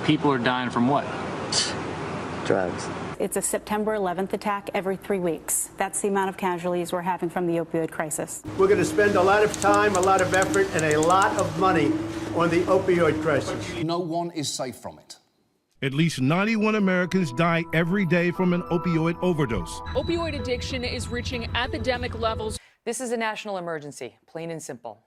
People are dying from what? Drugs. It's a September 11th attack every 3 weeks. That's the amount of casualties we're having from the opioid crisis. We're going to spend a lot of time, a lot of effort, and a lot of money on the opioid crisis. No one is safe from it. At least 91 Americans die every day from an opioid overdose. Opioid addiction is reaching epidemic levels. This is a national emergency, plain and simple.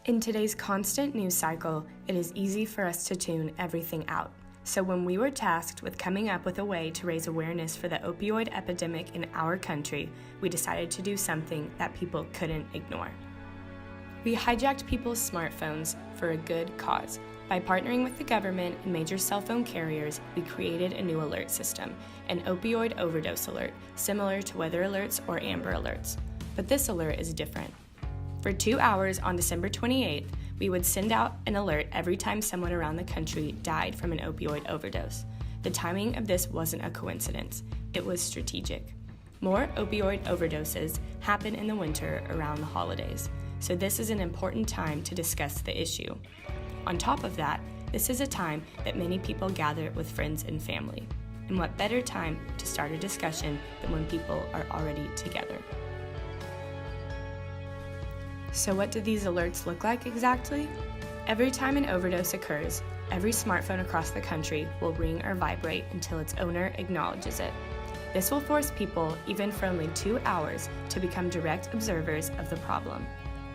In today's constant news cycle, it is easy for us to tune everything out. So when we were tasked with coming up with a way to raise awareness for the opioid epidemic in our country, we decided to do something that people couldn't ignore. We hijacked people's smartphones for a good cause. By partnering with the government and major cell phone carriers, we created a new alert system, an opioid overdose alert, similar to weather alerts or Amber Alerts. But this alert is different. For 2 hours on December 28th, we would send out an alert every time someone around the country died from an opioid overdose. The timing of this wasn't a coincidence, it was strategic. More opioid overdoses happen in the winter around the holidays, so this is an important time to discuss the issue. On top of that, this is a time that many people gather with friends and family. And what better time to start a discussion than when people are already together? So what do these alerts look like exactly? Every time an overdose occurs, every smartphone across the country will ring or vibrate until its owner acknowledges it. This will force people, even for only 2 hours, to become direct observers of the problem.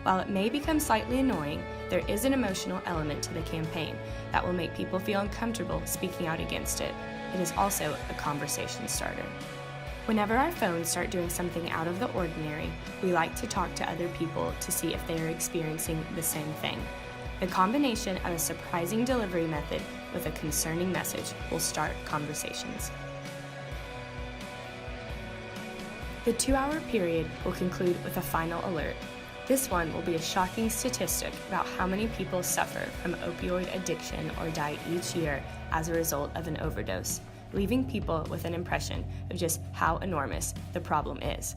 While it may become slightly annoying, there is an emotional element to the campaign that will make people feel uncomfortable speaking out against it. It is also a conversation starter. Whenever our phones start doing something out of the ordinary, we like to talk to other people to see if they are experiencing the same thing. The combination of a surprising delivery method with a concerning message will start conversations. The 2-hour period will conclude with a final alert. This one will be a shocking statistic about how many people suffer from opioid addiction or die each year as a result of an overdose, leaving people with an impression of just how enormous the problem is.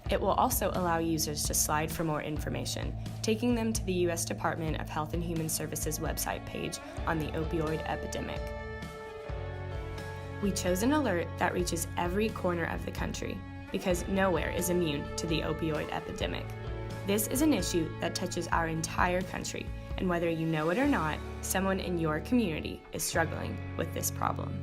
It will also allow users to slide for more information, taking them to the U.S. Department of Health and Human Services website page on the opioid epidemic. We chose an alert that reaches every corner of the country, because nowhere is immune to the opioid epidemic. This is an issue that touches our entire country, and whether you know it or not, someone in your community is struggling with this problem.